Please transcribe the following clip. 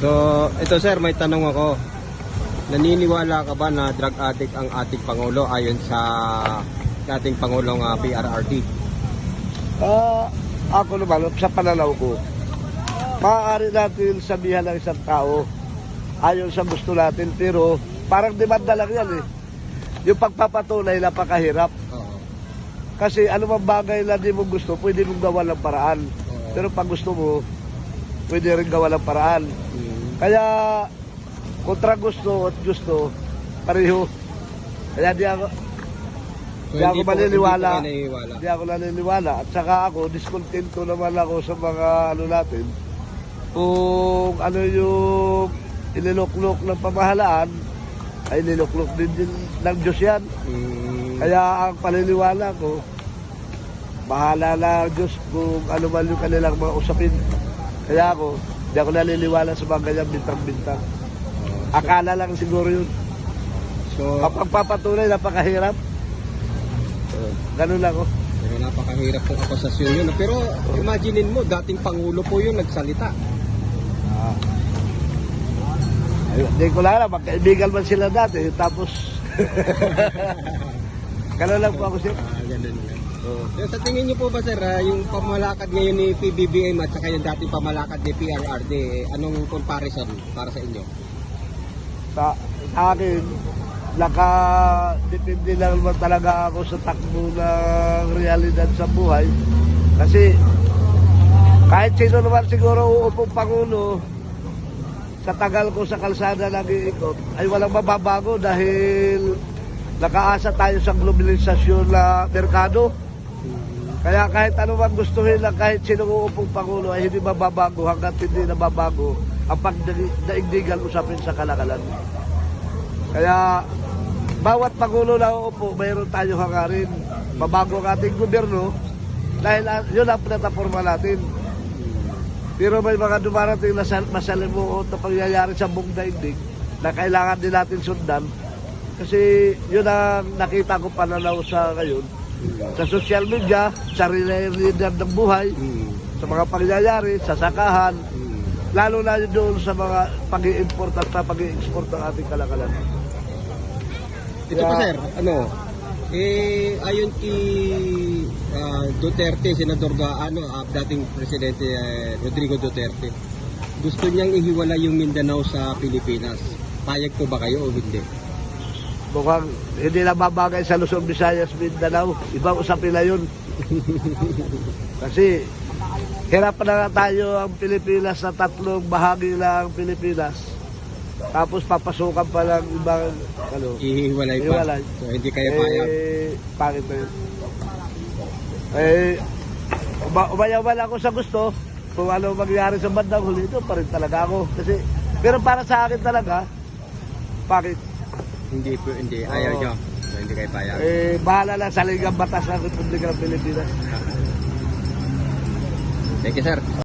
So, ito sir, may tanong ako. Naniniwala ka ba na drug addict ang ating Pangulo ayon sa dating Pangulong PRRD? Ako naman, sa pananaw ko, maaari natin sabihan ng isang tao ayon sa gusto natin, pero parang demanda lang yan eh. Yung pagpapatunay na pakahirap. Kasi ano mang bagay na di mo gusto, pwede mong gawa ng paraan. Pero pag gusto mo, pwede rin gawa ng paraan. Kaya, kontra gusto at gusto, pareho. Kaya di ako maniniwala. Di ako naniniwala. At saka ako, diskontento naman ako sa mga ano natin. Kung ano yung iniluklok ng pamahalaan, ay niluklok din ng Diyos yan. Kaya ang paniniwala ko, bahala na Diyos kung ano man yung kanilang mga usapin. Kaya ako, di ako naniniwala sa mga ganyang bintang-bintang. Akala lang siguro yun. So, kapag papatunay, napakahirap. Ganun lang ako. Pero napakahirap ng akusasyon yun. Pero imaginein mo, dating Pangulo po yung nagsalita. Hindi ko lang alam, magkaibigan man sila dati. Tapos, ganun lang po ako siya. Ganun lang. So, sa tingin niyo po ba sir, yung pamalakad ngayon ni PBBM at saka yung dating pamalakad ni PRRD, anong comparison para sa inyo? Sa akin, nakadepende lang naman talaga ako sa takbo ng realidad sa buhay. Kasi kahit sino naman siguro uupong Pangulo, sa tagal ko sa kalsada nag-iikot, ay walang mababago dahil nakaasa tayo sa globalisasyon na merkado. Kaya kahit ano man gustuhin ng kahit sino uupong Pangulo ay hindi mababago hanggat hindi nababago ang pagdaigdigan usapin sa kalakalan. Kaya bawat Pangulo na uupo, mayroon tayo hangarin. Mabago ang ating gobyerno dahil yun ang plataforma natin. Pero may mga dumarating na masalimuot na pangyayari sa buong daigdig na kailangan din natin sundan. Kasi yun ang nakita ko pananaw sa ngayon. Sa social media, sa realidad ng buhay, sa mga pangyayari, sa sakahan, lalo na doon sa mga pag-i-import at pag-i-export ng ating kalakalan. Ito pa sir, ayon kay Duterte, Senador dating Presidente Rodrigo Duterte, gusto niyang ihiwala yung Mindanao sa Pilipinas. Payag po ba kayo o hindi? Mukhang hindi na babagay sa Luzon, Visayas, Mindanao. Ibang usapin na yun. Kasi hirap na tayo ang Pilipinas sa tatlong bahagi ng Pilipinas. Tapos papasukan pa lang ibang ihiwalay pa. So hindi kayo payag. Pangit na yun. Umayawan ako sa gusto. Kung ano mangyari sa bandang huli, ito pa rin talaga ako. Kasi, pero para sa akin talaga, bakit? Hindi po, hindi. Ayaw nyo. So hindi kayo payag. Bahala lang sa ligang batas ng Republika ng Pilipinas. Thank you sir.